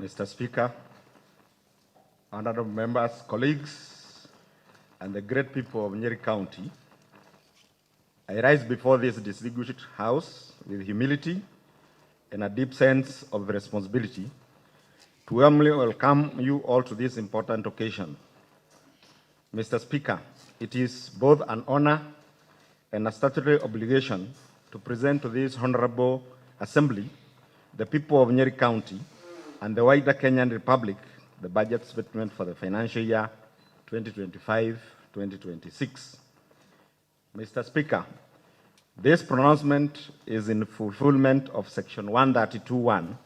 Mr. Speaker, honorable members, colleagues, and the great people of Nyeri County, I rise before this distinguished House with humility and a deep sense of responsibility to warmly welcome you all to this important occasion. Mr. Speaker, it is both an honor and a statutory obligation to present to this honorable assembly the people of Nyeri County and the wider Kenyan Republic the budget statement for the financial year 2025-2026. Mr. Speaker, this pronouncement is in fulfillment of Section 132(1)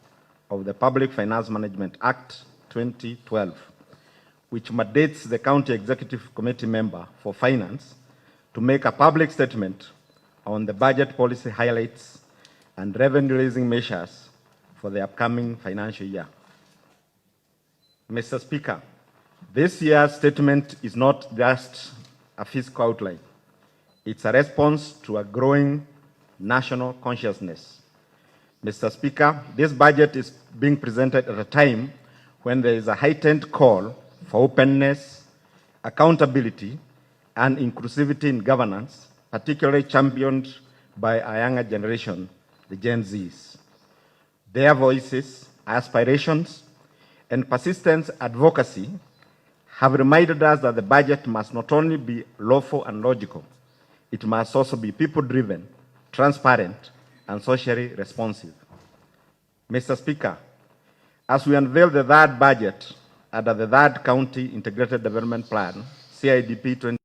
of the Public Finance Management Act 2012, which mandates the County Executive Committee member for Finance to make a public statement on the budget policy highlights and revenue-raising measures for the upcoming financial year. Mr. Speaker, this year's statement is not just a fiscal outline. It's a response to a growing national consciousness. Mr. Speaker, this budget is being presented at a time when there is a heightened call for openness, accountability, and inclusivity in governance, particularly championed by a younger generation, the Gen Zs. Their voices, aspirations, and persistent advocacy have reminded us that the budget must not only be lawful and logical, it must also be people-driven, transparent, and socially responsive. Mr. Speaker, as we unveil the third budget under the third County Integrated Development Plan, CIDP 20,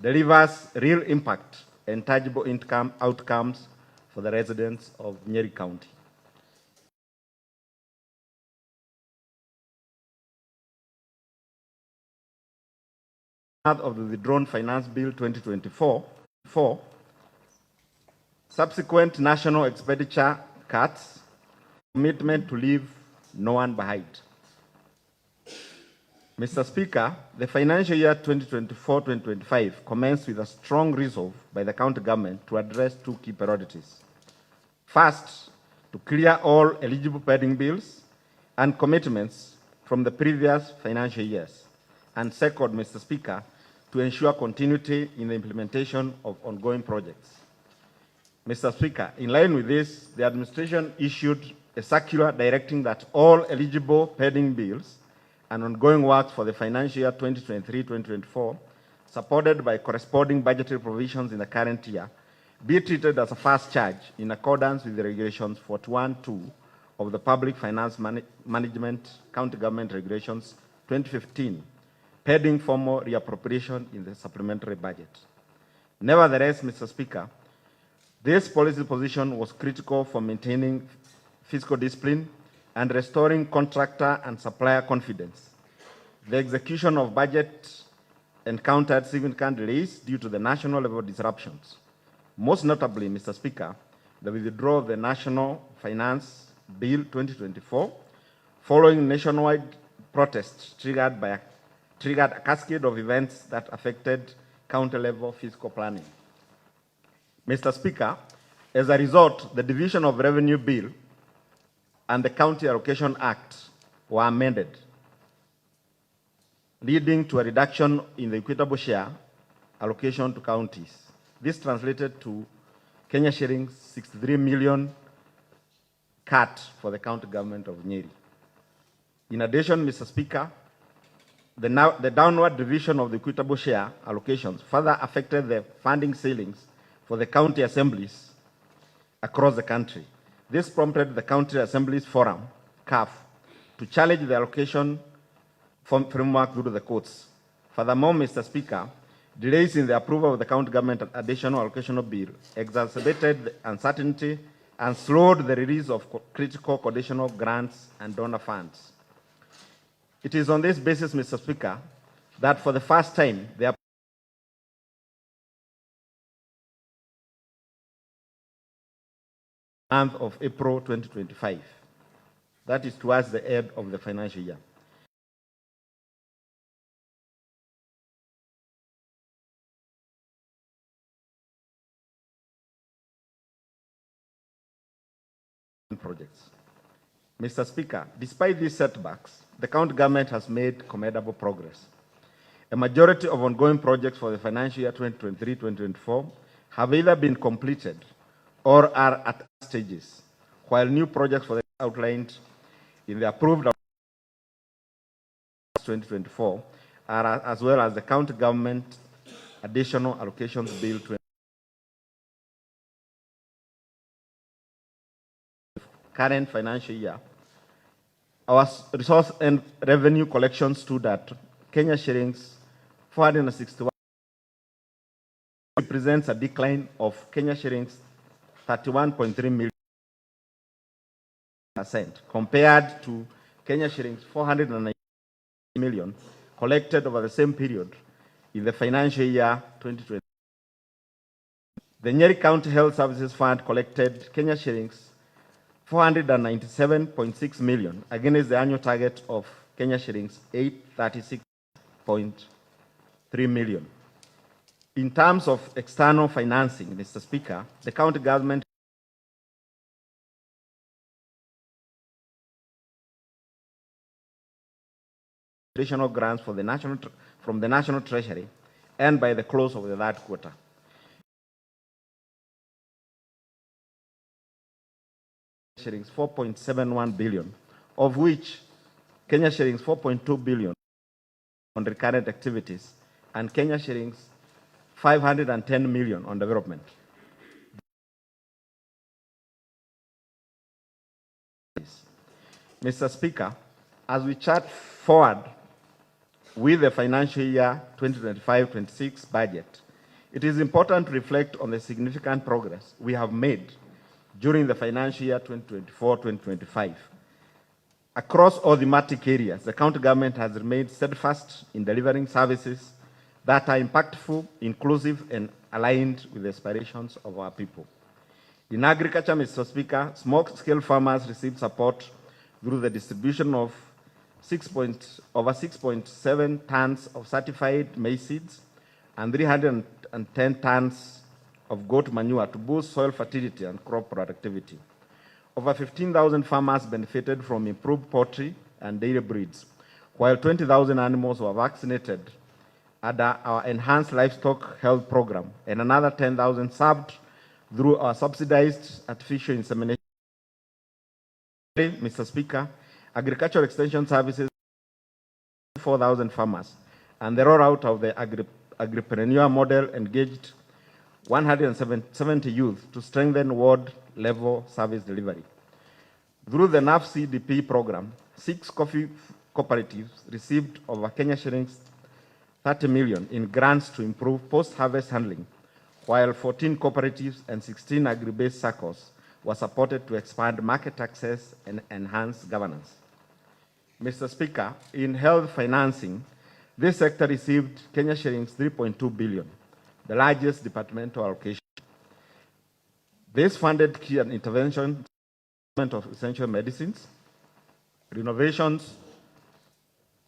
delivers real impact and tangible outcomes for the residents of Nyeri County. Of the withdrawn Finance Bill 2024, subsequent national expenditure cuts, commitment to leave no one behind. Mr. Speaker, the financial year 2024-2025 commenced with a strong resolve by the county government to address two key priorities. First, to clear all eligible pending bills and commitments from the previous financial years. And second, Mr. Speaker, to ensure continuity in the implementation of ongoing projects. Mr. Speaker, in line with this, the administration issued a circular directing that all eligible pending bills and ongoing works for the financial year 2023-2024, supported by corresponding budgetary provisions in the current year, be treated as a fast charge in accordance with the regulations 41(2) of the Public Finance Management County Government Regulations 2015, pending formal reappropriation in the supplementary budget. Nevertheless, Mr. Speaker, this policy position was critical for maintaining fiscal discipline and restoring contractor and supplier confidence. The execution of budget encountered significant delays due to the national level disruptions. Most notably, Mr. Speaker, the withdrawal of the National Finance Bill 2024, following nationwide protests triggered a cascade of events that affected county-level fiscal planning. Mr. Speaker, as a result, the Division of Revenue Bill and the County Allocation Act were amended, leading to a reduction in the equitable share allocation to counties. This translated to Kenya shillings 63 million cut for the county government of Nyeri. In addition, Mr. Speaker, the downward revision of the equitable share allocations further affected the funding ceilings for the county assemblies across the country. This prompted the County Assemblies Forum, CAF, to challenge the allocation framework through the courts. Furthermore, Mr. Speaker, delays in the approval of the county government additional allocation bill exacerbated the uncertainty and slowed the release of critical conditional grants and donor funds. It is on this basis, Mr. Speaker, that for the first time, the month of April 2025, that is towards the end of the financial year. projects. Mr. Speaker, despite these setbacks, the county government has made commendable progress. A majority of ongoing projects for the financial year 2023-2024 have either been completed or are at stages, while new projects for the outlined in the approved 2024 are, as well as the county government additional allocations bill current financial year. Our resource and revenue collection stood at Kenya shillings 461, represents a decline of Kenya shillings 31.3 million compared to Kenya shillings 490 million collected over the same period in the financial year 2020. The Nyeri County Health Services Fund collected Kenya shillings 497.6 million against the annual target of Kenya shillings 836.3 million. In terms of external financing, Mr. Speaker, the county government additional grants for from the National Treasury and by the close of the third quarter. Shillings 4.71 billion, of which Kenya shillings 4.2 billion on recurrent activities and Kenya shillings 510 million on development. Mr. Speaker, as we chart forward with the financial year 2025-26 budget, it is important to reflect on the significant progress we have made during the financial year 2024-2025. Across all thematic areas, the county government has remained steadfast in delivering services that are impactful, inclusive, and aligned with the aspirations of our people. In agriculture, Mr. Speaker, small-scale farmers received support through the distribution of over 6.7 tons of certified maize seeds and 310 tons of goat manure to boost soil fertility and crop productivity. Over 15,000 farmers benefited from improved poultry and dairy breeds, while 20,000 animals were vaccinated under our enhanced livestock health program, and another 10,000 served through our subsidized artificial insemination. Mr. Speaker, agricultural extension services 4,000 farmers, and the rollout of the agripreneur model engaged 170 youth to strengthen ward-level service delivery. Through the NAF CDP program, 6 coffee cooperatives received over Kenya shillings 30 million in grants to improve post-harvest handling, while 14 cooperatives and 16 agri-based circles were supported to expand market access and enhance governance. Mr. Speaker, in health financing, this sector received Kenya shillings 3.2 billion, the largest departmental allocation. This funded key and intervention of essential medicines, renovations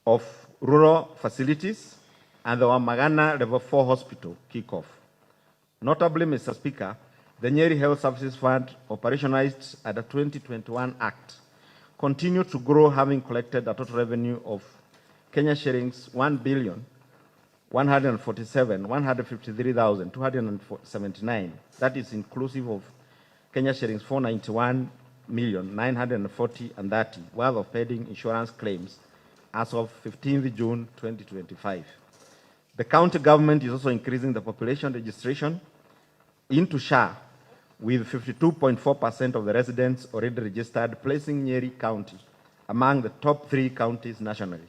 of rural facilities, and the Wamagana Level 4 Hospital kickoff. Notably, Mr. Speaker, the Nyeri Health Services Fund, operationalized at the 2021 Act, continued to grow, having collected a total revenue of Kenya shillings 1,147,153,279. That is inclusive of Kenya shillings 491,940,030 worth of pending insurance claims as of 15th June 2025. The county government is also increasing the population registration into SHA, with 52.4% of the residents already registered, placing Nyeri County among the top 3 counties nationally.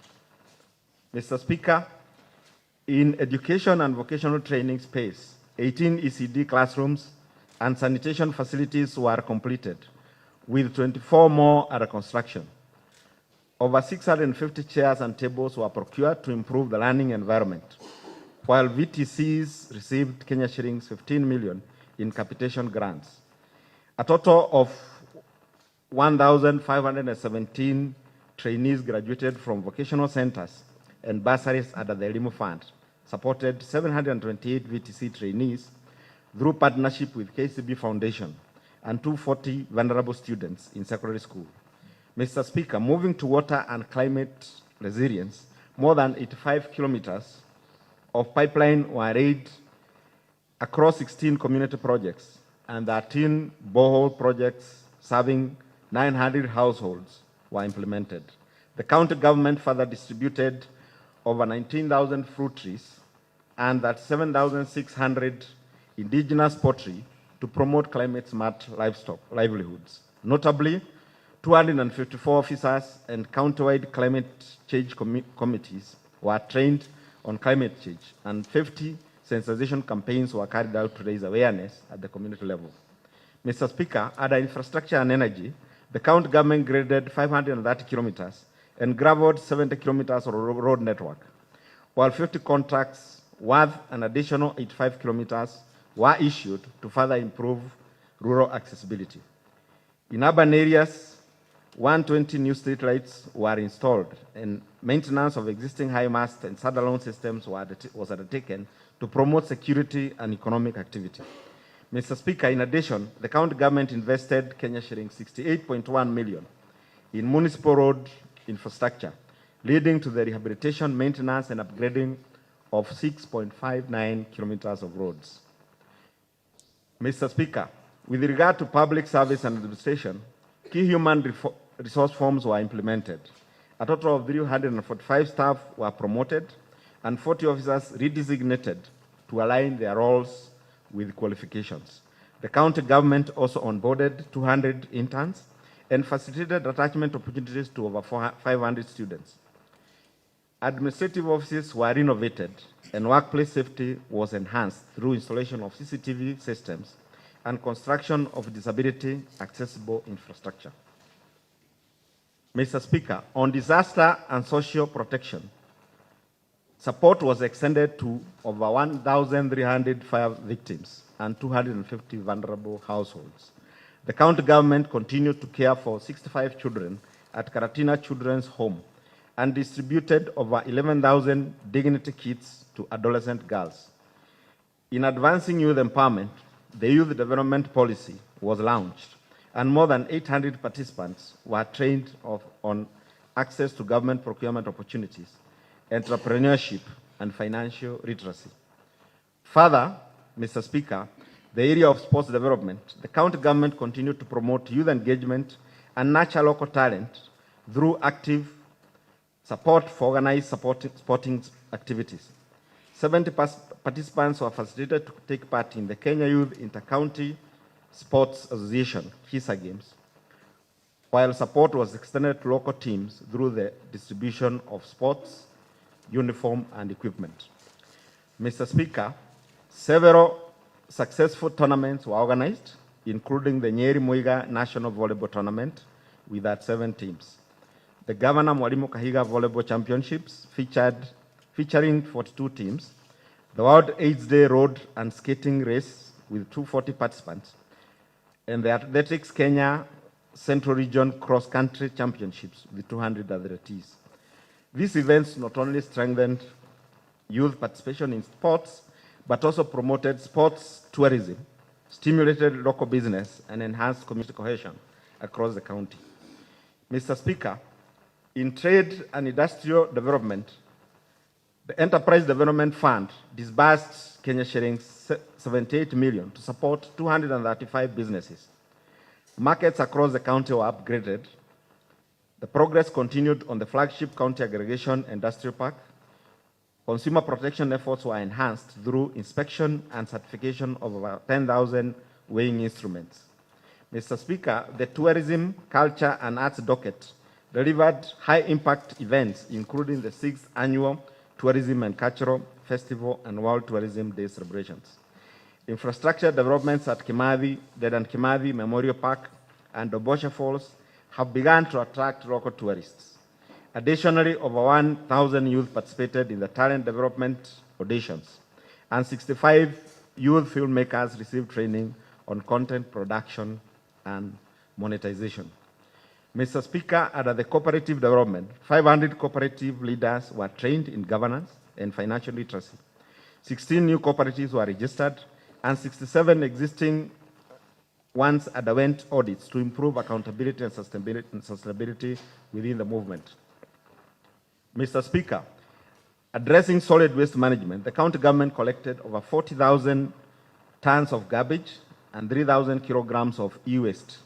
Mr. Speaker, in education and vocational training space, 18 ECD classrooms and sanitation facilities were completed, with 24 more under construction. Over 650 chairs and tables were procured to improve the learning environment, while VTCs received Kenya shillings 15 million in capitation grants. A total of 1,517 trainees graduated from vocational centers and bursaries under the Elimu Fund, supported 728 VTC trainees through partnership with KCB Foundation and 240 vulnerable students in secondary school. Mr. Speaker, moving to water and climate resilience, more than 85 kilometers of pipeline were laid across 16 community projects and 13 borehole projects serving 900 households were implemented. The county government further distributed over 19,000 fruit trees and 7,600 indigenous pottery to promote climate-smart livelihoods. Notably, 254 officers and county-wide climate change committees were trained on climate change, and 50 sensitization campaigns were carried out to raise awareness at the community level. Mr. Speaker, under infrastructure and energy, the county government graded 530 kilometers and gravelled 70 kilometers of road network, while 50 contracts worth an additional 85 kilometers were issued to further improve rural accessibility. In urban areas, 120 new streetlights were installed, and maintenance of existing high mast and standalone systems was undertaken to promote security and economic activity. Mr. Speaker, in addition, the county government invested Kenya shillings 68.1 million in municipal road infrastructure, leading to the rehabilitation, maintenance, and upgrading of 6.59 kilometers of roads. Mr. Speaker, with regard to public service and administration, key human resource forms were implemented. A total of 345 staff were promoted and 40 officers redesignated to align their roles with qualifications. The county government also onboarded 200 interns and facilitated attachment opportunities to over 500 students. Administrative offices were renovated and workplace safety was enhanced through installation of CCTV systems and construction of disability accessible infrastructure. Mr. Speaker, on disaster and social protection, support was extended to over 1,300 fire victims and 250 vulnerable households. The county government continued to care for 65 children at Karatina Children's Home and distributed over 11,000 dignity kits to adolescent girls. In advancing youth empowerment, the Youth Development Policy was launched, and more than 800 participants were trained on access to government procurement opportunities, entrepreneurship, and financial literacy. Further, Mr. Speaker, the area of sports development, the county government continued to promote youth engagement and nurture local talent through active support for organized sporting activities. 70 participants were facilitated to take part in the Kenya Youth Inter-County Sports Association, KISA Games, while support was extended to local teams through the distribution of sports, uniform, and equipment. Mr. Speaker, several successful tournaments were organized, including the Nyeri National Volleyball Tournament with 7 teams. The Governor Mwalimu Kahiga Volleyball Championships featuring 42 teams, the World AIDS Day Road and Skating Race with 240 participants, and the Athletics Kenya Central Region Cross Country Championships with 200 athletes. These events not only strengthened youth participation in sports, but also promoted sports tourism, stimulated local business, and enhanced community cohesion across the county. Mr. Speaker, in trade and industrial development, the Enterprise Development Fund disbursed Kenya shillings 78 million to support 235 businesses. Markets across the county were upgraded. The progress continued on the flagship county aggregation industrial park. Consumer protection efforts were enhanced through inspection and certification of over 10,000 weighing instruments. Mr. Speaker, the tourism, culture, and arts docket delivered high-impact events, including the 6th annual Tourism and Cultural Festival and World Tourism Day celebrations. Infrastructure developments at Kimathi, Dedan Kimathi Memorial Park, and Dobosha Falls have begun to attract local tourists. Additionally, over 1,000 youth participated in the talent development auditions, and 65 youth filmmakers received training on content production and monetization. Mr. Speaker, under the cooperative development, 500 cooperative leaders were trained in governance and financial literacy. 16 new cooperatives were registered, and 67 existing once underwent audits to improve accountability and sustainability within the movement. Mr. Speaker, addressing solid waste management, the county government collected over 40,000 tons of garbage and 3,000 kilograms of e-waste.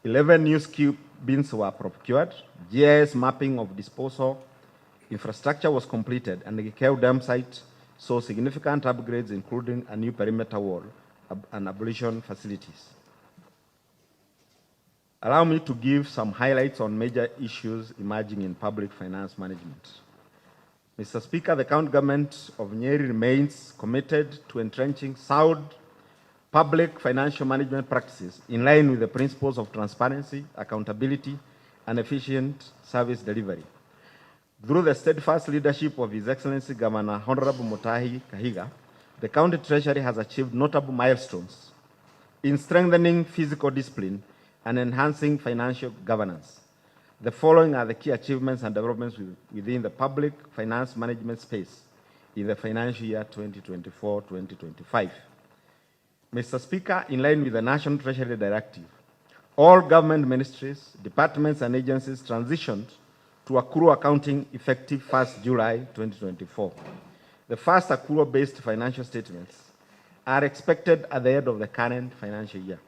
11 new skip bins were procured, GIS mapping of disposal infrastructure was completed, and the Gikeu dam site saw significant upgrades, including a new perimeter wall and ablution facilities. Allow me to give some highlights on major issues emerging in public finance management. Mr. Speaker, the county government of Nyeri remains committed to entrenching sound public financial management practices in line with the principles of transparency, accountability, and efficient service delivery. Through the steadfast leadership of His Excellency Governor Honorable Mutahi Kahiga, the county treasury has achieved notable milestones in strengthening fiscal discipline and enhancing financial governance. The following are the key achievements and developments within the public finance management space in the financial year 2024-2025. Mr. Speaker, in line with the National Treasury Directive, all government ministries, departments, and agencies transitioned to accrual accounting effective 1st July 2024. The first accrual-based financial statements are expected at the end of the current financial year.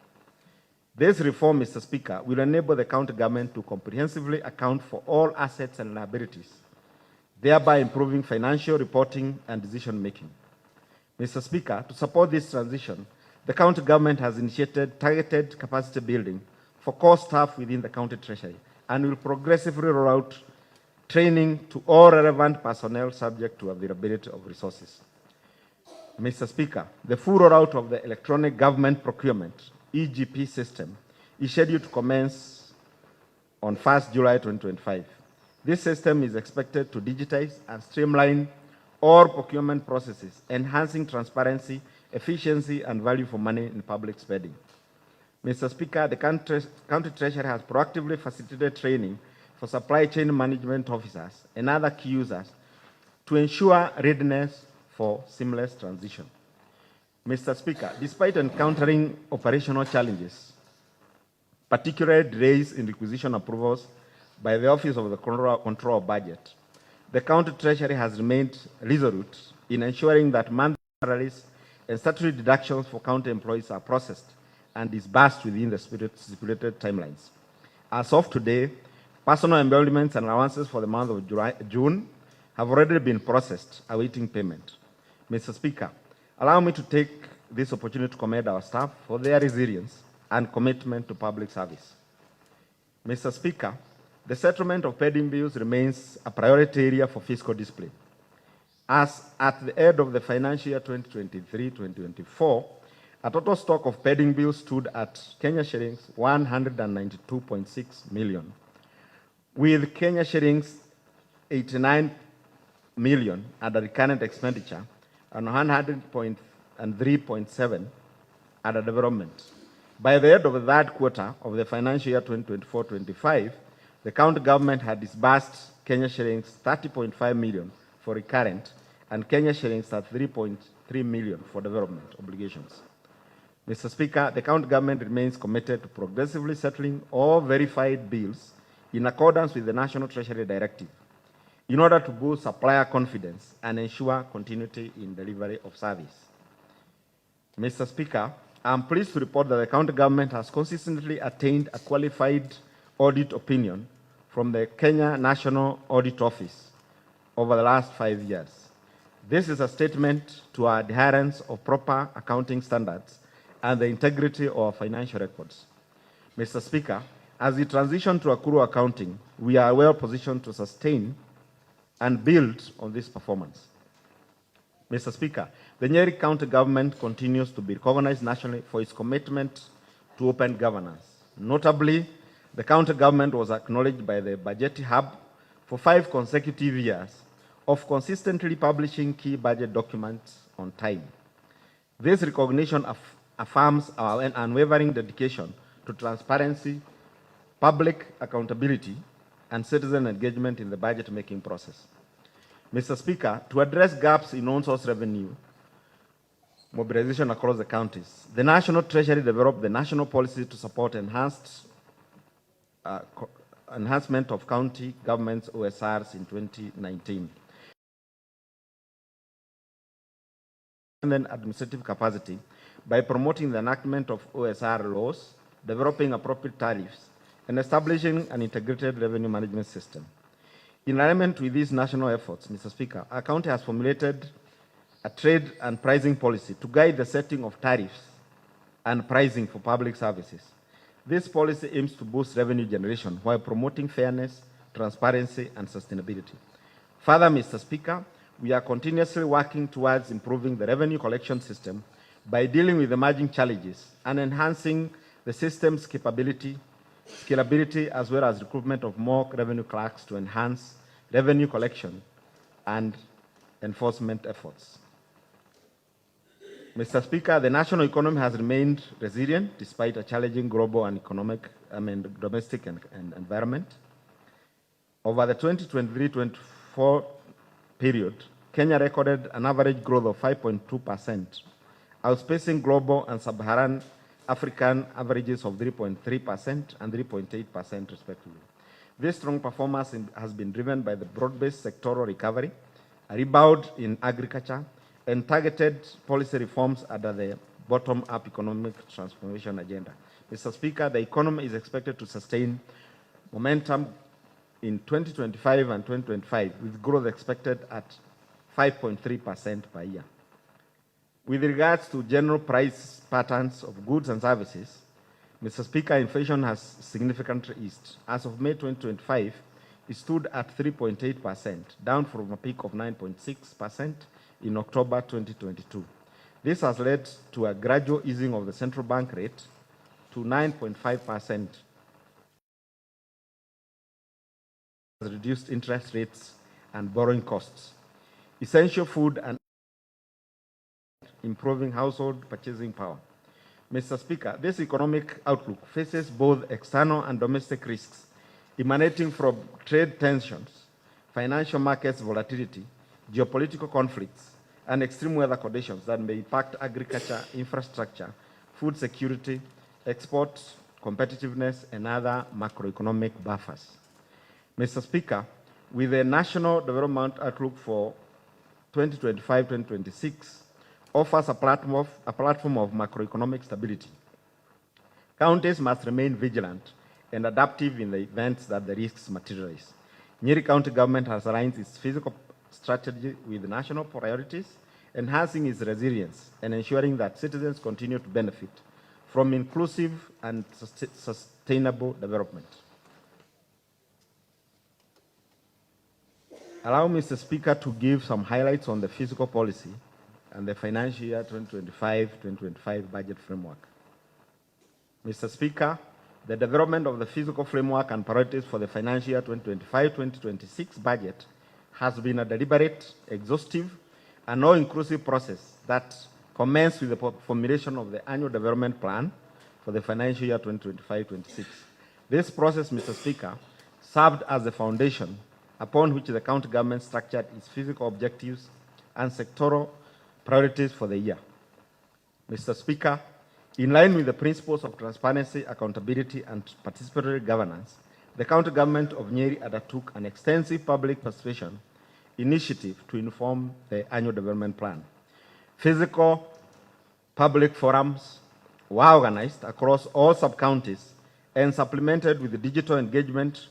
This reform, Mr. Speaker, will enable the county government to comprehensively account for all assets and liabilities, thereby improving financial reporting and decision-making. Mr. Speaker, to support this transition, the county government has initiated targeted capacity building for core staff within the county treasury and will progressively roll out training to all relevant personnel subject to availability of resources. Mr. Speaker, the full rollout of the electronic government procurement EGP system is scheduled to commence on 1st July 2025. This system is expected to digitize and streamline all procurement processes, enhancing transparency, efficiency, and value for money in public spending. Mr. Speaker, the county treasury has proactively facilitated training for supply chain management officers and other key users to ensure readiness for seamless transition. Mr. Speaker, despite encountering operational challenges, particularly delays in requisition approvals by the Office of the Control of Budget, the county treasury has remained resolute in ensuring that monthly salaries and statutory deductions for county employees are processed and disbursed within the stipulated timelines. As of today, personal emoluments and allowances for the month of June have already been processed, awaiting payment. Mr. Speaker, allow me to take this opportunity to commend our staff for their resilience and commitment to public service. Mr. Speaker, the settlement of pending bills remains a priority area for fiscal discipline. As at the end of the financial year 2023-2024, a total stock of pending bills stood at Kenya shillings 192.6 million, with Kenya shillings 89 million under recurrent expenditure and 103.7 under development. By the end of the third quarter of the financial year 2024-25, the county government had disbursed Kenya shillings 30.5 million for recurrent and Kenya shillings at 3.3 million for development obligations. Mr. Speaker, the county government remains committed to progressively settling all verified bills in accordance with the National Treasury Directive in order to boost supplier confidence and ensure continuity in delivery of service. Mr. Speaker, I am pleased to report that the county government has consistently attained a qualified audit opinion from the Kenya National Audit Office over the last 5 years. This is a statement to our adherence of proper accounting standards and the integrity of our financial records. Mr. Speaker, as we transition to accrual accounting, we are well positioned to sustain and build on this performance. Mr. Speaker, the Nyeri County government continues to be recognized nationally for its commitment to open governance. Notably, the county government was acknowledged by the Budget Hub for 5 consecutive years of consistently publishing key budget documents on time. This recognition affirms our unwavering dedication to transparency, public accountability, and citizen engagement in the budget-making process. Mr. Speaker, to address gaps in on-source revenue, mobilization across the counties. The National Treasury developed the national policy to support enhancement of county governments' OSRs in 2019. And then administrative capacity by promoting the enactment of OSR laws, developing appropriate tariffs, and establishing an integrated revenue management system. In alignment with these national efforts, Mr. Speaker, our county has formulated a trade and pricing policy to guide the setting of tariffs and pricing for public services. This policy aims to boost revenue generation while promoting fairness, transparency, and sustainability. Further, Mr. Speaker, we are continuously working towards improving the revenue collection system by dealing with emerging challenges and enhancing the system's scalability, as well as recruitment of more revenue clerks to enhance revenue collection and enforcement efforts. Mr. Speaker, the national economy has remained resilient despite a challenging global and domestic environment. Over the 2023-24 period, Kenya recorded an average growth of 5.2%, outpacing global and sub-Saharan African averages of 3.3% and 3.8% respectively. This strong performance has been driven by the broad-based sectoral recovery, a rebound in agriculture, and targeted policy reforms under the bottom-up economic transformation agenda. Mr. Speaker, the economy is expected to sustain momentum in 2025 and 2025, with growth expected at 5.3% per year. With regards to general price patterns of goods and services, Mr. Speaker, inflation has significantly eased. As of May 2025, it stood at 3.8%, down from a peak of 9.6% in October 2022. This has led to a gradual easing of the central bank rate to 9.5%, reduced interest rates and borrowing costs, essential food, and improving household purchasing power. Mr. Speaker, this economic outlook faces both external and domestic risks emanating from trade tensions, financial markets volatility, geopolitical conflicts, and extreme weather conditions that may impact agriculture, infrastructure, food security, export competitiveness, and other macroeconomic buffers. Mr. Speaker, with the National Development Outlook for 2025-2026, offers a platform of macroeconomic stability. Counties must remain vigilant and adaptive in the events that the risks materialize. Nyeri County government has aligned its fiscal strategy with national priorities, enhancing its resilience and ensuring that citizens continue to benefit from inclusive and sustainable development. Allow me, Mr. Speaker, to give some highlights on the fiscal policy and the financial year 2025-2025 budget framework. Mr. Speaker, the development of the fiscal framework and priorities for the financial year 2025-2026 budget has been a deliberate, exhaustive, and all-inclusive process that commenced with the formulation of the annual development plan for the financial year 2025-26. This process, Mr. Speaker, served as the foundation upon which the county government structured its fiscal objectives and sectoral priorities for the year. Mr. Speaker, in line with the principles of transparency, accountability, and participatory governance, the county government of Nyeri undertook an extensive public participation initiative to inform the annual development plan. Physical public forums were organized across all sub-counties and supplemented with digital engagement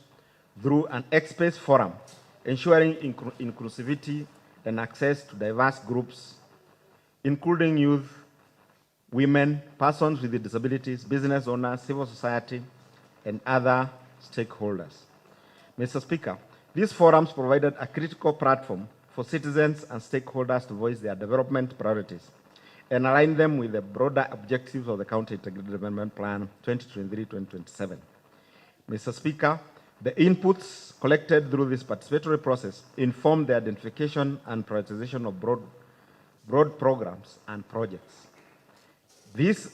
through an X-Space forum, ensuring inclusivity and access to diverse groups, including youth, women, persons with disabilities, business owners, civil society, and other stakeholders. Mr. Speaker, these forums provided a critical platform for citizens and stakeholders to voice their development priorities and align them with the broader objectives of the County Integrated Development Plan 2023-2027. Mr. Speaker, the inputs collected through this participatory process informed the identification and prioritization of broad programs and projects. These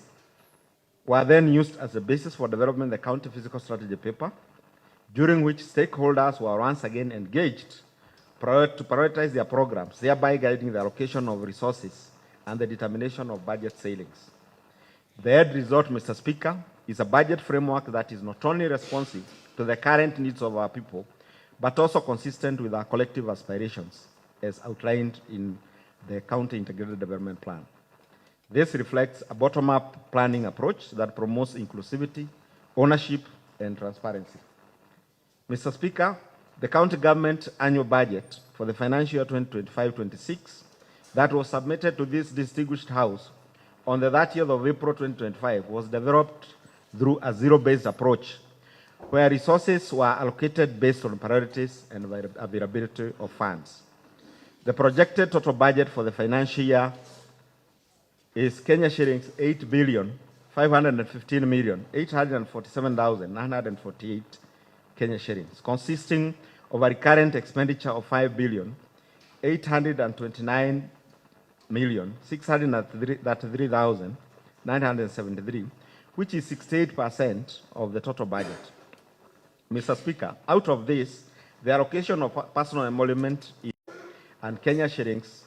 were then used as a basis for developing the county fiscal strategy paper, during which stakeholders were once again engaged to prioritize their programs, thereby guiding the allocation of resources and the determination of budget ceilings. The end result, Mr. Speaker, is a budget framework that is not only responsive to the current needs of our people, but also consistent with our collective aspirations, as outlined in the County Integrated Development Plan. This reflects a bottom-up planning approach that promotes inclusivity, ownership, and transparency. Mr. Speaker, the county government annual budget for the financial year 2025-26 that was submitted to this distinguished House on the 30th of April 2025 was developed through a zero-based approach where resources were allocated based on priorities and availability of funds. The projected total budget for the financial year is Kenya shillings 8,515,847,948 Kenya shillings, consisting of a recurrent expenditure of 5,829,633,973, which is 68% of the total budget. Mr. Speaker, out of this, the allocation of personal emolument is and Kenya shillings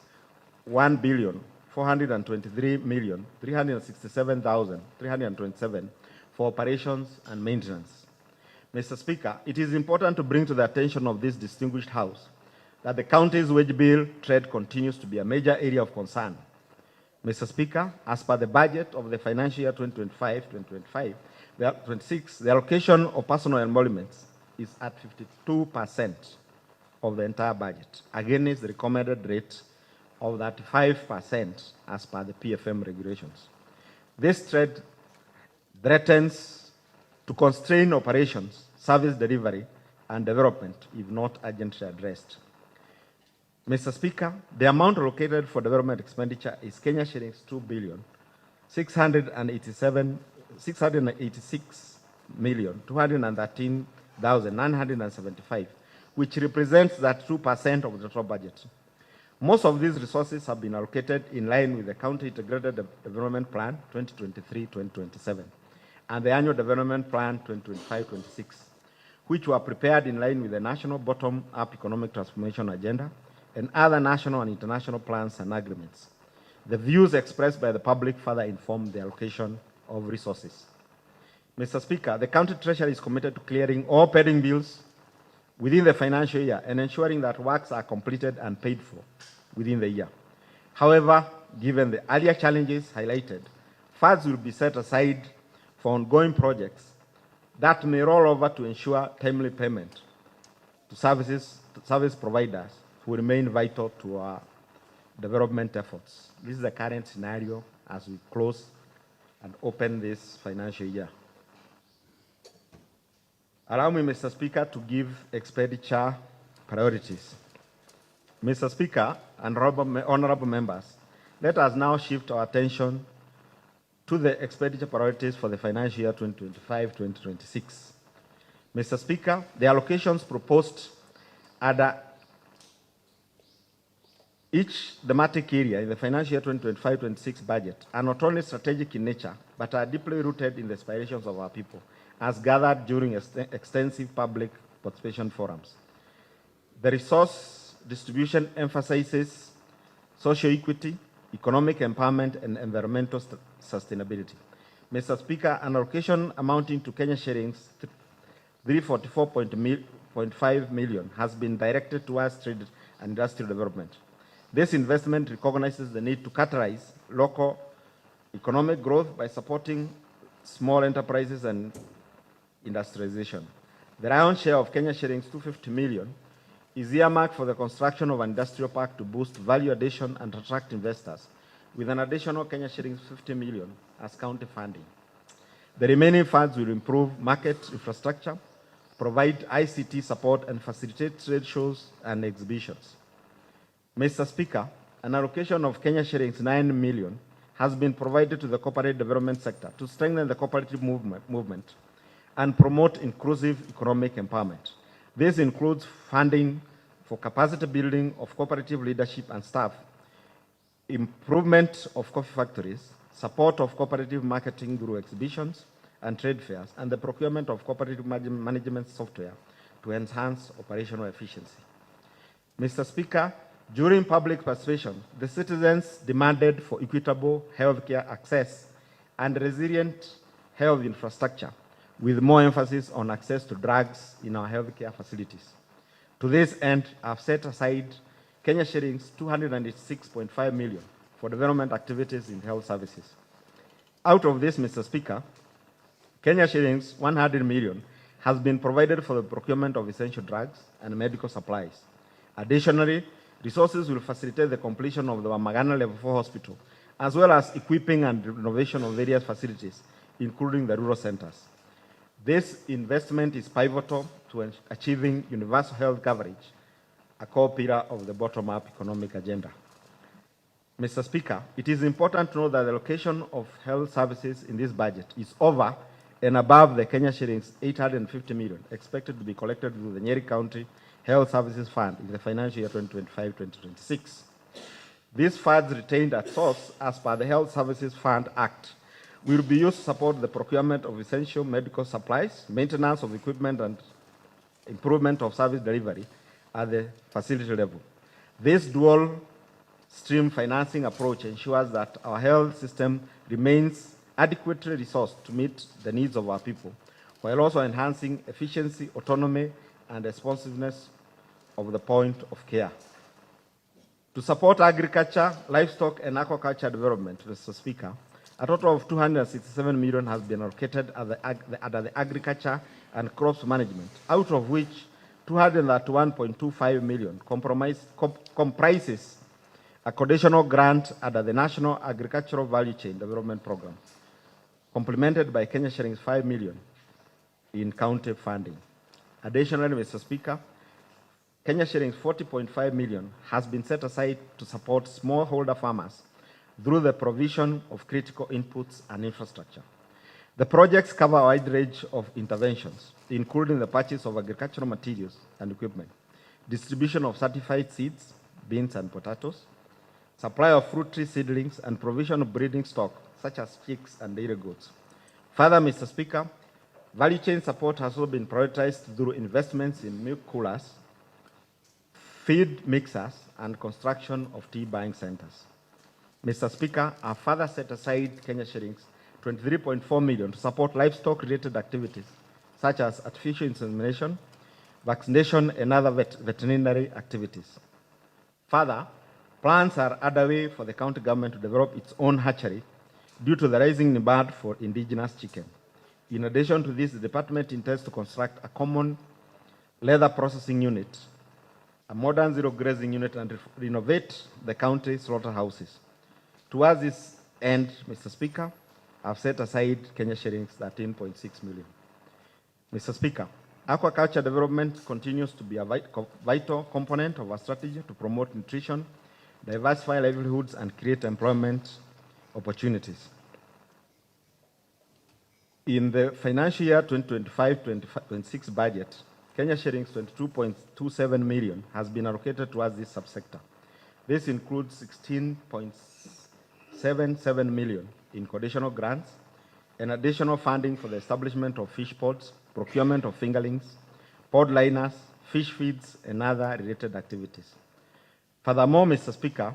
1,423,367,327 for operations and maintenance. Mr. Speaker, it is important to bring to the attention of this distinguished House that the county's wage bill trade continues to be a major area of concern. Mr. Speaker, as per the budget of the financial year 2025-26, the allocation of personal emoluments is at 52% of the entire budget, against the recommended rate of 35% as per the PFM regulations. This trend threatens to constrain operations, service delivery, and development if not urgently addressed. Mr. Speaker, the amount allocated for development expenditure is Kenya shillings 2,686,213,975, which represents that 2% of the total budget. Most of these resources have been allocated in line with the County Integrated Development Plan 2023-2027 and the Annual Development Plan 2025-26, which were prepared in line with the National Bottom-Up Economic Transformation Agenda and other national and international plans and agreements. The views expressed by the public further inform the allocation of resources. Mr. Speaker, the County Treasury is committed to clearing all pending bills within the financial year and ensuring that works are completed and paid for within the year. However, given the earlier challenges highlighted, funds will be set aside for ongoing projects that may roll over to ensure timely payment to service providers who remain vital to our development efforts. This is the current scenario as we close and open this financial year. Allow me, Mr. Speaker, to give expenditure priorities. Mr. Speaker and honorable members, let us now shift our attention to the expenditure priorities for the financial year 2025-2026. Mr. Speaker, the allocations proposed under each thematic area in the financial year 2025-26 budget are not only strategic in nature, but are deeply rooted in the aspirations of our people, as gathered during extensive public participation forums. The resource distribution emphasizes social equity, economic empowerment, and environmental sustainability. Mr. Speaker, an allocation amounting to Kenya shillings 344.5 million has been directed towards trade and industrial development. This investment recognizes the need to catalyze local economic growth by supporting small enterprises and industrialization. The lion's share of Kenya shillings 250 million is earmarked for the construction of an industrial park to boost value addition and attract investors, with an additional Kenya shillings 50 million as county funding. The remaining funds will improve market infrastructure, provide ICT support, and facilitate trade shows and exhibitions. Mr. Speaker, an allocation of Kenya shillings 9 million has been provided to the cooperative development sector to strengthen the cooperative movement and promote inclusive economic empowerment. This includes funding for capacity building of cooperative leadership and staff, improvement of coffee factories, support of cooperative marketing through exhibitions and trade fairs, and the procurement of cooperative management software to enhance operational efficiency. Mr. Speaker, During public participation, the citizens demanded for equitable healthcare access and resilient health infrastructure, with more emphasis on access to drugs in our healthcare facilities. To this end, I've set aside Kenya shillings 286.5 million for development activities in health services. Out of this, Mr. Speaker, Kenya shillings 100 million has been provided for the procurement of essential drugs and medical supplies. Additionally, resources will facilitate the completion of the Wamagana Level 4 Hospital, as well as equipping and renovation of various facilities, including the rural centers. This investment is pivotal to achieving universal health coverage, a core pillar of the bottom-up economic agenda. Mr. Speaker, it is important to know that the allocation of health services in this budget is over and above the Kenya shillings 850 million expected to be collected through the Nyeri County Health Services Fund in the financial year 2025-2026. These funds retained at source as per the Health Services Fund Act will be used to support the procurement of essential medical supplies, maintenance of equipment, and improvement of service delivery at the facility level. This dual stream financing approach ensures that our health system remains adequately resourced to meet the needs of our people, while also enhancing efficiency, autonomy, and responsiveness of the point of care. To support agriculture, livestock, and aquaculture development, Mr. Speaker, a total of 267 million has been allocated under the agriculture and crops management, out of which 231.25 million comprises a conditional grant under the National Agricultural Value Chain Development Program, complemented by Kenya shillings 5 million in county funding. Additionally, Mr. Speaker, Kenya shillings 40.5 million has been set aside to support smallholder farmers through the provision of critical inputs and infrastructure. The projects cover a wide range of interventions, including the purchase of agricultural materials and equipment, distribution of certified seeds, beans and potatoes, supply of fruit tree seedlings, and provision of breeding stock, such as chicks and dairy goats. Further, Mr. Speaker, value chain support has also been prioritized through investments in milk coolers, feed mixers, and construction of tea buying centers. Mr. Speaker, I further set aside Kenya shillings 23.4 million to support livestock-related activities, such as artificial insemination, vaccination, and other veterinary activities. Further, plans are underway for the county government to develop its own hatchery due to the rising demand for indigenous chicken. In addition to this, the department intends to construct a common leather processing unit, a modern zero-grazing unit, and renovate the county slaughterhouses. Towards this end, Mr. Speaker, I've set aside Kenya shillings 13.6 million. Mr. Speaker, aquaculture development continues to be a vital component of our strategy to promote nutrition, diversify livelihoods, and create employment opportunities. In the financial year 2025-26 budget, Kenya shillings 22.27 million has been allocated towards this subsector. This includes 16.77 million in conditional grants and additional funding for the establishment of fish pods, procurement of fingerlings, pod liners, fish feeds, and other related activities. Furthermore, Mr. Speaker,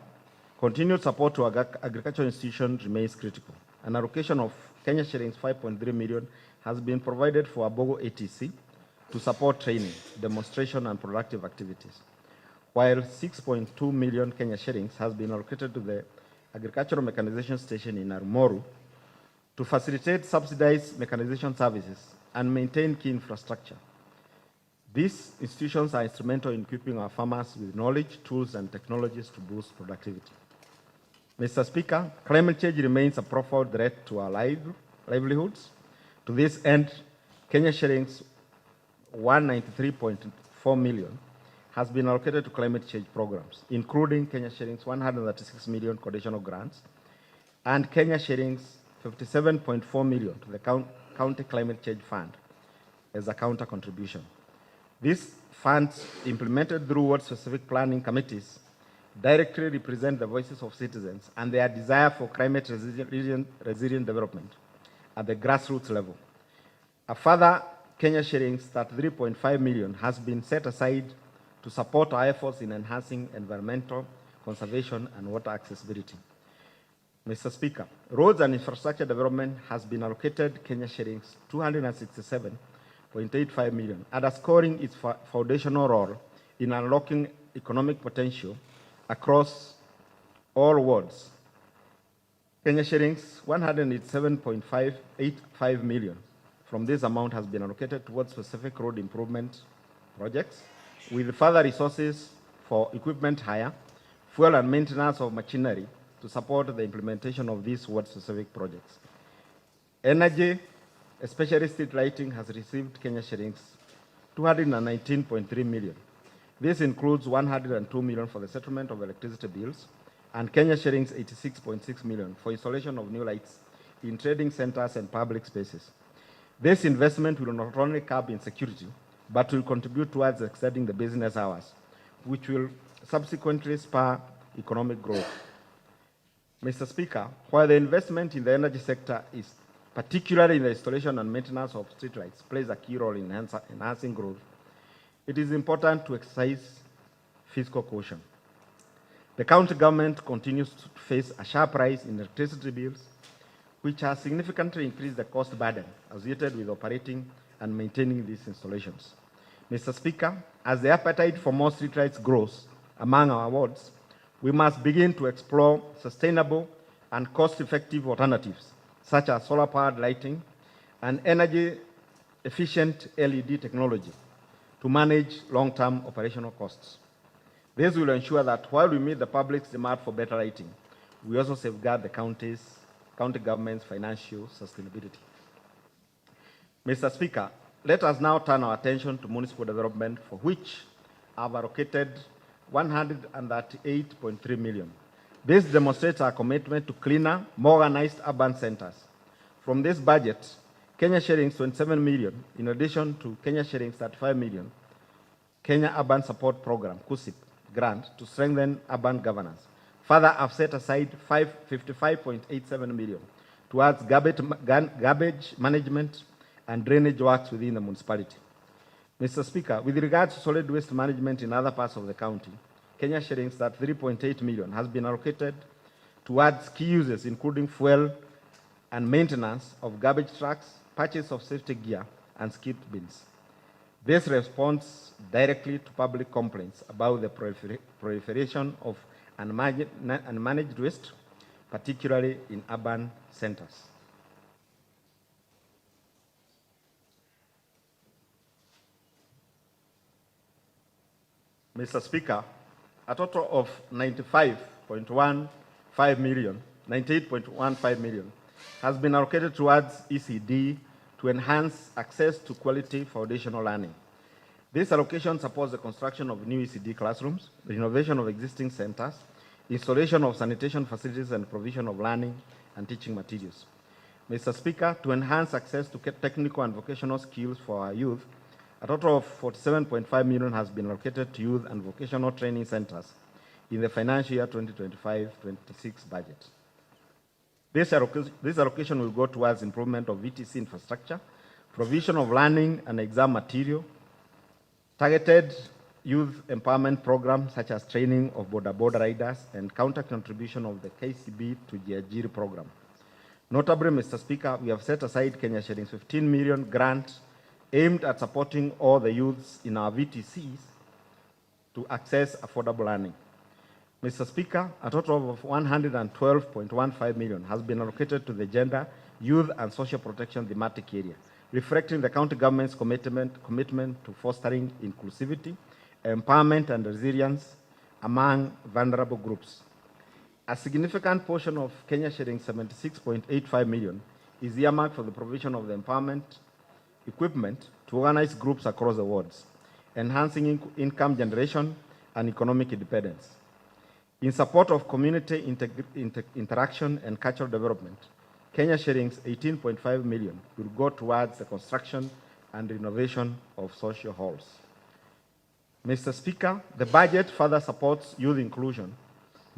continued support to agricultural institutions remains critical. An allocation of Kenya shillings 5.3 million has been provided for Abogo ATC to support training, demonstration, and productive activities, while 6.2 million Kenya shillings has been allocated to the Agricultural Mechanization Station in Arumoru to facilitate subsidized mechanization services and maintain key infrastructure. These institutions are instrumental in equipping our farmers with knowledge, tools, and technologies to boost productivity. Mr. Speaker, climate change remains a profound threat to our livelihoods. To this end, Kenya shillings 193.4 million has been allocated to climate change programs, including Kenya shillings 136 million conditional grants and Kenya shillings 57.4 million to the County Climate Change Fund as a counter contribution. These funds, implemented through ward-specific planning committees, directly represent the voices of citizens and their desire for climate resilient development at the grassroots level. A further Kenya shillings 33.5 million has been set aside to support our efforts in enhancing environmental conservation and water accessibility. Mr. Speaker, roads and infrastructure development has been allocated Kenya shillings 267.85 million, underscoring its foundational role in unlocking economic potential across all wards. Kenya shillings 187.585 million from this amount has been allocated towards specific road improvement projects, with further resources for equipment hire, fuel and maintenance of machinery to support the implementation of these ward-specific projects. Energy, especially street lighting, has received Kenya shillings 219.3 million. This includes 102 million for the settlement of electricity bills and Kenya shillings 86.6 million for installation of new lights in trading centers and public spaces. This investment will not only curb insecurity, but will contribute towards extending the business hours, which will subsequently spur economic growth. Mr. Speaker, while the investment in the energy sector is particularly in the installation and maintenance of streetlights plays a key role in enhancing growth, it is important to exercise fiscal caution. The county government continues to face a sharp rise in electricity bills, which has significantly increased the cost burden associated with operating and maintaining these installations. Mr. Speaker, as the appetite for more streetlights grows among our wards, we must begin to explore sustainable and cost-effective alternatives, such as solar-powered lighting and energy-efficient LED technology, to manage long-term operational costs. This will ensure that while we meet the public's demand for better lighting, we also safeguard the county government's financial sustainability. Mr. Speaker, let us now turn our attention to municipal development, for which I have allocated 138.3 million. This demonstrates our commitment to cleaner, more organized urban centers. From this budget, Kenya shillings 27 million, in addition to Kenya shillings 35 million, Kenya Urban Support Program, KUSIP, grant to strengthen urban governance. Further, I've set aside 55.87 million towards garbage management and drainage works within the municipality. Mr. Speaker, with regards to solid waste management in other parts of the county, Kenya shillings 3.8 million has been allocated towards key uses, including fuel and maintenance of garbage trucks, purchase of safety gear, and skip bins. This responds directly to public complaints about the proliferation of unmanaged waste, particularly in urban centers. Mr. Speaker, a total of 98.15 million has been allocated towards ECD to enhance access to quality foundational learning. This allocation supports the construction of new ECD classrooms, the renovation of existing centers, installation of sanitation facilities, and provision of learning and teaching materials. Mr. Speaker, to enhance access to technical and vocational skills for our youth, a total of 47.5 million has been allocated to youth and vocational training centers in the financial year 2025-26 budget. This allocation will go towards improvement of VTC infrastructure, provision of learning and exam material, targeted youth empowerment programs such as training of border riders, and counter contribution of the KCB to Jiajiri program. Notably, Mr. Speaker, we have set aside Kenya shillings 15 million grant aimed at supporting all the youths in our VTCs to access affordable learning. Mr. Speaker, a total of 112.15 million has been allocated to the gender, youth, and social protection thematic area, reflecting the county government's commitment to fostering inclusivity, empowerment, and resilience among vulnerable groups. A significant portion of Kenya shillings 76.85 million is earmarked for the provision of the empowerment equipment to organize groups across the wards, enhancing income generation and economic independence. In support of community interaction and cultural development, Kenya shillings 18.5 million will go towards the construction and renovation of social halls. Mr. Speaker, the budget further supports youth inclusion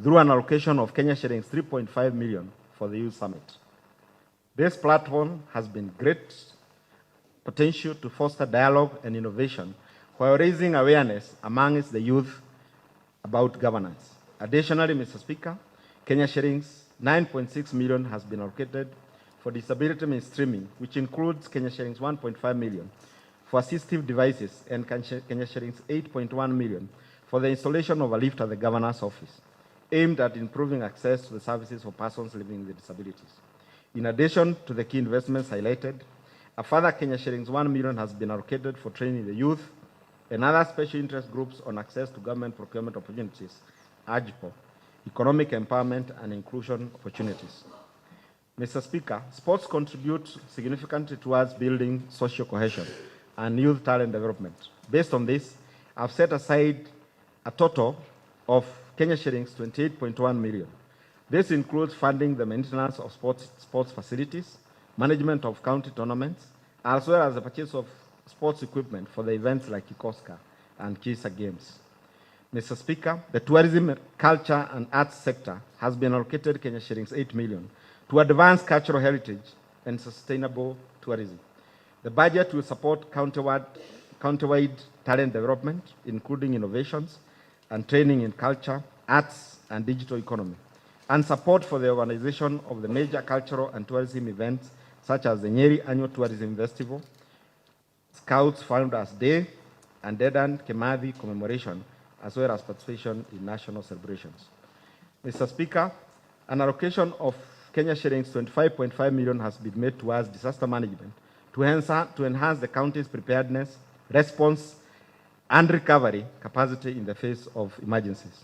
through an allocation of Kenya shillings 3.5 million for the Youth Summit. This platform has been great potential to foster dialogue and innovation while raising awareness amongst the youth about governance. Additionally, Mr. Speaker, Kenya shillings 9.6 million has been allocated for disability mainstreaming, which includes Kenya shillings 1.5 million for assistive devices and Kenya shillings 8.1 million for the installation of a lift at the governor's office, aimed at improving access to the services for persons living with disabilities. In addition to the key investments highlighted, a further Kenya shillings 1 million has been allocated for training the youth and other special interest groups on access to government procurement opportunities, AGPO, economic empowerment and inclusion opportunities. Mr. Speaker, sports contribute significantly towards building social cohesion and youth talent development. Based on this, I've set aside a total of Kenya shillings 28.1 million. This includes funding the maintenance of sports facilities, management of county tournaments, as well as the purchase of sports equipment for the events like Ikoska and Kisa Games. Mr. Speaker, the tourism, culture and arts sector has been allocated Kenya shillings 8 million to advance cultural heritage and sustainable tourism. The budget will support countywide talent development, including innovations and training in culture, arts, and digital economy, and support for the organization of the major cultural and tourism events such as the Nyeri Annual Tourism Festival, Scouts Founders Day, and Dedan Kimathi commemoration, as well as participation in national celebrations. Mr. Speaker, an allocation of Kenya shillings 25.5 million has been made towards disaster management to enhance the county's preparedness, response, and recovery capacity in the face of emergencies.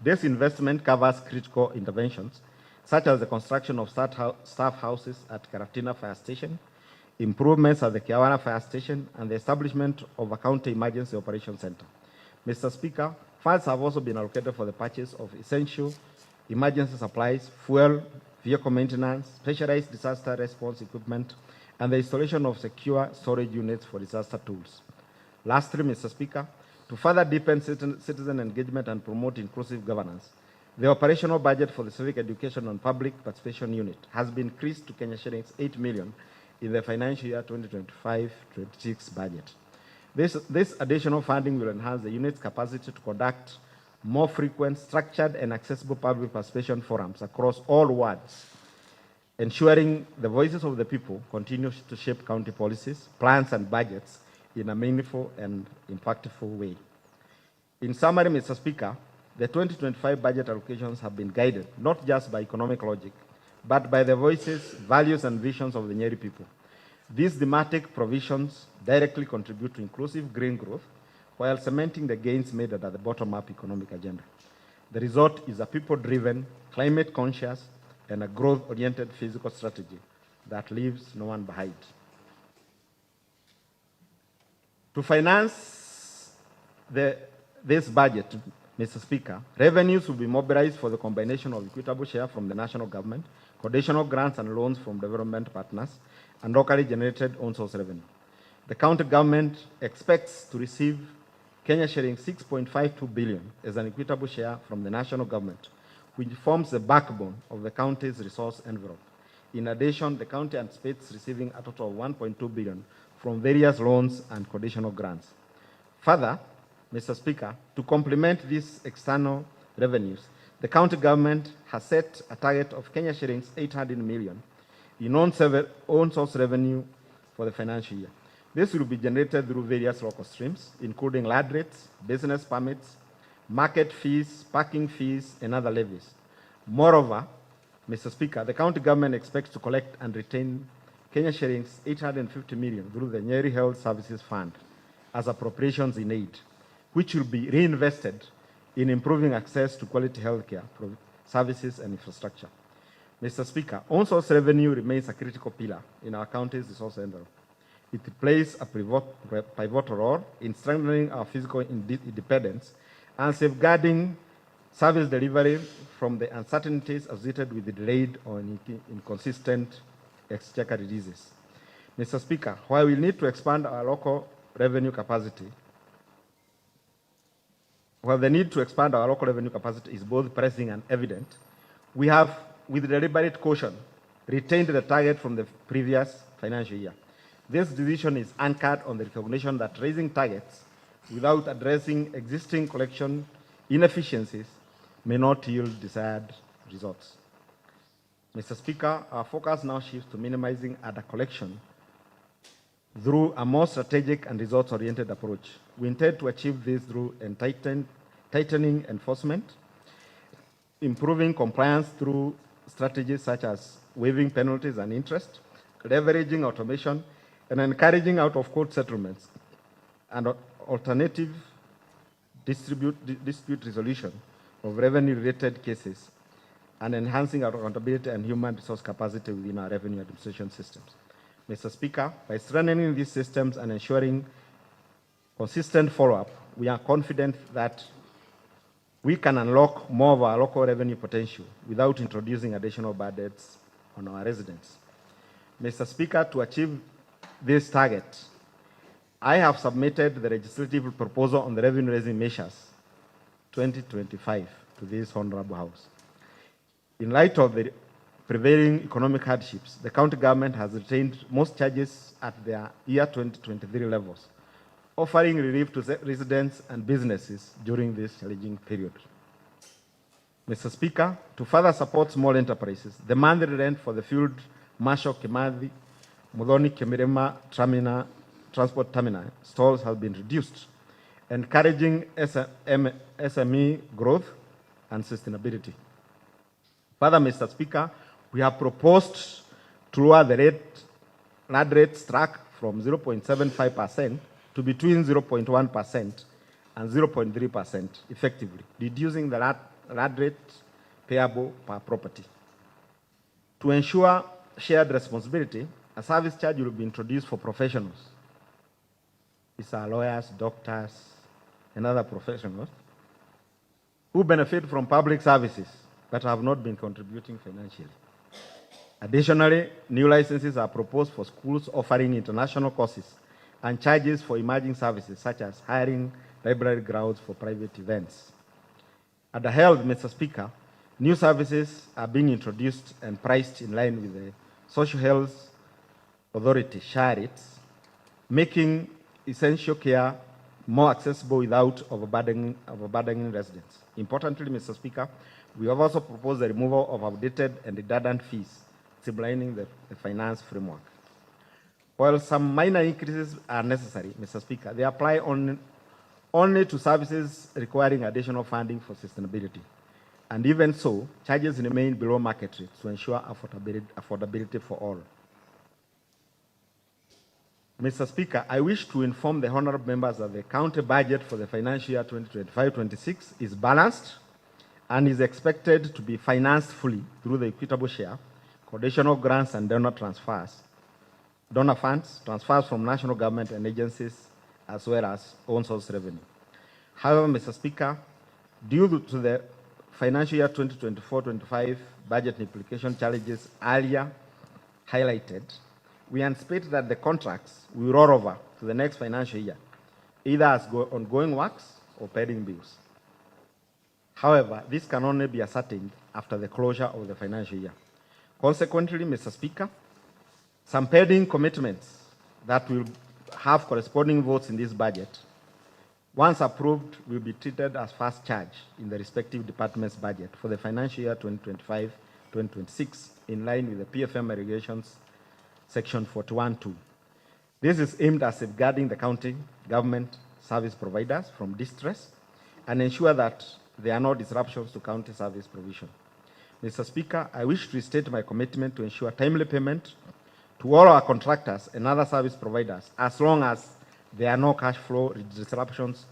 This investment covers critical interventions, such as the construction of staff houses at Karatina Fire Station, improvements at the Kiawana Fire Station, and the establishment of a county emergency operations center. Mr. Speaker, funds have also been allocated for the purchase of essential emergency supplies, fuel, vehicle maintenance, specialized disaster response equipment, and the installation of secure storage units for disaster tools. Lastly, Mr. Speaker, to further deepen citizen engagement and promote inclusive governance, the operational budget for the Civic Education and Public Participation Unit has been increased to Kenya shillings 8 million in the financial year 2025-26 budget. This additional funding will enhance the unit's capacity to conduct more frequent, structured, and accessible public participation forums across all wards, ensuring the voices of the people continue to shape county policies, plans, and budgets in a meaningful and impactful way. In summary, Mr. Speaker, the 2025 budget allocations have been guided not just by economic logic, but by the voices, values, and visions of the Nyeri people. These thematic provisions directly contribute to inclusive green growth while cementing the gains made at the bottom-up economic agenda. The result is a people-driven, climate-conscious, and a growth-oriented physical strategy that leaves no one behind. To finance this budget, Mr. Speaker, revenues will be mobilized for the combination of equitable share from the national government, conditional grants and loans from development partners, and locally generated own-source revenue. The county government expects to receive Kenya shillings 6.52 billion as an equitable share from the national government, which forms the backbone of the county's resource envelope. In addition, the county anticipates receiving a total of 1.2 billion from various loans and conditional grants. Further, Mr. Speaker, to complement these external revenues, the county government has set a target of Kenya shillings 800 million in own-source revenue for the financial year. This will be generated through various local streams, including land rates, business permits, market fees, parking fees, and other levies. Moreover, Mr. Speaker, the county government expects to collect and retain Kenya shillings 850 million through the Nyeri Health Services Fund as appropriations in aid, which will be reinvested in improving access to quality healthcare services and infrastructure. Mr. Speaker, own-source revenue remains a critical pillar in our county's resource envelope. It plays a pivotal role in strengthening our physical independence and safeguarding service delivery from the uncertainties associated with the delayed or inconsistent exchequer releases. Mr. Speaker, while we need to expand our local revenue capacity, while the need to expand our local revenue capacity is both pressing and evident, we have, with deliberate caution, retained the target from the previous financial year. This decision is anchored on the recognition that raising targets without addressing existing collection inefficiencies may not yield desired results. Mr. Speaker, our focus now shifts to minimizing under collection through a more strategic and results-oriented approach. We intend to achieve this through tightening enforcement, improving compliance through strategies such as waiving penalties and interest, leveraging automation, and encouraging out-of-court settlements and alternative dispute resolution of revenue-related cases, and enhancing our accountability and human resource capacity within our revenue administration systems. Mr. Speaker, by strengthening these systems and ensuring consistent follow-up, we are confident that we can unlock more of our local revenue potential without introducing additional burdens on our residents. Mr. Speaker, to achieve this target, I have submitted the legislative proposal on the revenue-raising measures 2025 to this Honorable House. In light of the prevailing economic hardships, the county government has retained most charges at their year 2023 levels, offering relief to residents and businesses during this challenging period. Mr. Speaker, to further support small enterprises, the monthly rent for the Field Marshal Kimathi Muthoni Kemirema Transport Terminal stalls has been reduced, encouraging SME growth and sustainability. Further, Mr. Speaker, we have proposed to lower the RAD rate struck from 0.75% to between 0.1% and 0.3% effectively, reducing the RAD rate payable per property. To ensure shared responsibility, a service charge will be introduced for professionals. These are lawyers, doctors, and other professionals who benefit from public services but have not been contributing financially. Additionally, new licenses are proposed for schools offering international courses and charges for emerging services such as hiring library grounds for private events. At the health, Mr. Speaker, new services are being introduced and priced in line with the Social Health Authority share rates, making essential care more accessible without overburdening residents. Importantly, Mr. Speaker, we have also proposed the removal of outdated and redundant fees, streamlining the finance framework. While some minor increases are necessary, Mr. Speaker, they apply only to services requiring additional funding for sustainability. And even so, charges remain below market rates to ensure affordability for all. Mr. Speaker, I wish to inform the honorable members that the county budget for the financial year 2025-26 is balanced and is expected to be financed fully through the equitable share, conditional grants and donor funds, transfers from national government and agencies, as well as own source revenue. However, Mr. Speaker, due to the financial year 2024-25 budget implication challenges earlier highlighted, we anticipate that the contracts will roll over to the next financial year, either as ongoing works or pending bills. However, this can only be ascertained after the closure of the financial year. Consequently, Mr. Speaker, some pending commitments that will have corresponding votes in this budget, once approved, will be treated as fast charge in the respective department's budget for the financial year 2025-2026, in line with the PFM regulations, section 41(2). This is aimed at safeguarding the county government service providers from distress and ensure that there are no disruptions to county service provision. Mr. Speaker, I wish to restate my commitment to ensure timely payment to all our contractors and other service providers, as long as there are no cash flow disruptions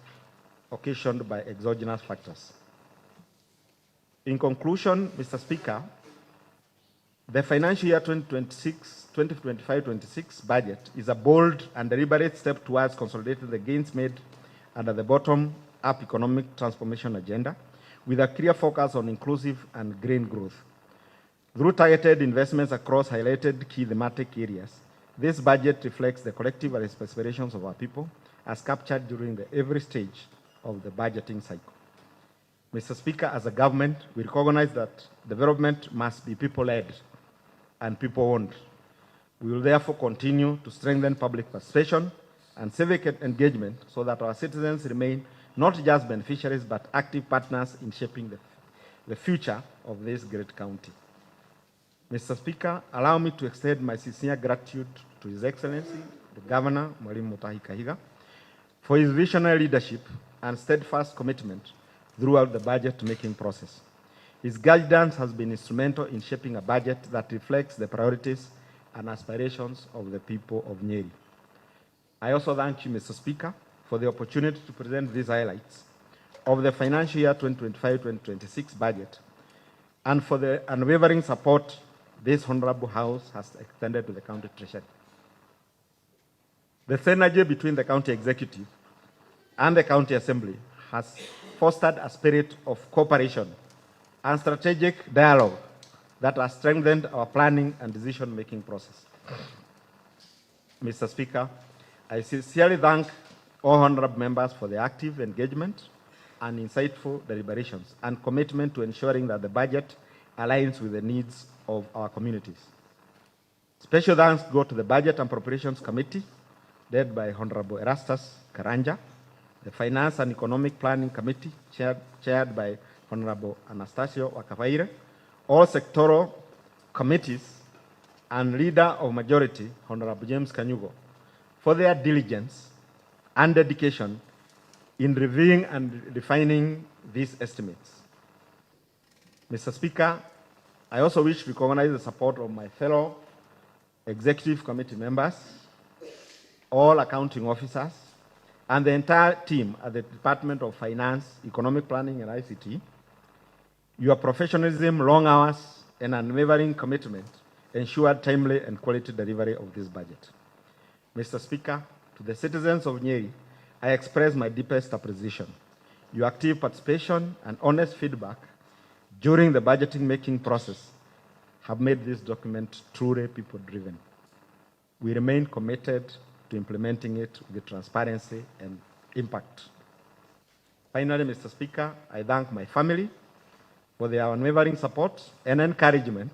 occasioned by exogenous factors. In conclusion, Mr. Speaker, the financial year 2025-26 budget is a bold and deliberate step towards consolidating the gains made under the bottom-up economic transformation agenda, with a clear focus on inclusive and green growth. Through targeted investments across highlighted key thematic areas, this budget reflects the collective aspirations of our people as captured during every stage of the budgeting cycle. Mr. Speaker, as a government, we recognize that development must be people-led and people-owned. We will therefore continue to strengthen public participation and civic engagement so that our citizens remain not just beneficiaries but active partners in shaping the future of this great county. Mr. Speaker, allow me to extend my sincere gratitude to His Excellency, the Governor, Mwalimu Mutahi Kahiga, for his visionary leadership and steadfast commitment throughout the budget-making process. His guidance has been instrumental in shaping a budget that reflects the priorities and aspirations of the people of Nyeri. I also thank you, Mr. Speaker, for the opportunity to present these highlights of the financial year 2025-2026 budget and for the unwavering support this Honorable House has extended to the County Treasury. The synergy between the County Executive and the County Assembly has fostered a spirit of cooperation and strategic dialogue that has strengthened our planning and decision-making process. Mr. Speaker, I sincerely thank all honorable members for their active engagement and insightful deliberations and commitment to ensuring that the budget aligns with the needs of our communities. Special thanks go to the Budget and Appropriations Committee, led by Honorable Erastus Karanja, the Finance and Economic Planning Committee, chaired by Honorable Anastasio Wakafaire, all sectoral committees, and Leader of Majority, Honorable James Kanyugo, for their diligence and dedication in reviewing and refining these estimates. Mr. Speaker, I also wish to recognize the support of my fellow Executive Committee members, all accounting officers, and the entire team at the Department of Finance, Economic Planning, and ICT. Your professionalism, long hours, and unwavering commitment ensured timely and quality delivery of this budget. Mr. Speaker, to the citizens of Nyeri, I express my deepest appreciation. Your active participation and honest feedback during the budgeting-making process have made this document truly people-driven. We remain committed to implementing it with transparency and impact. Finally, Mr. Speaker, I thank my family for their unwavering support and encouragement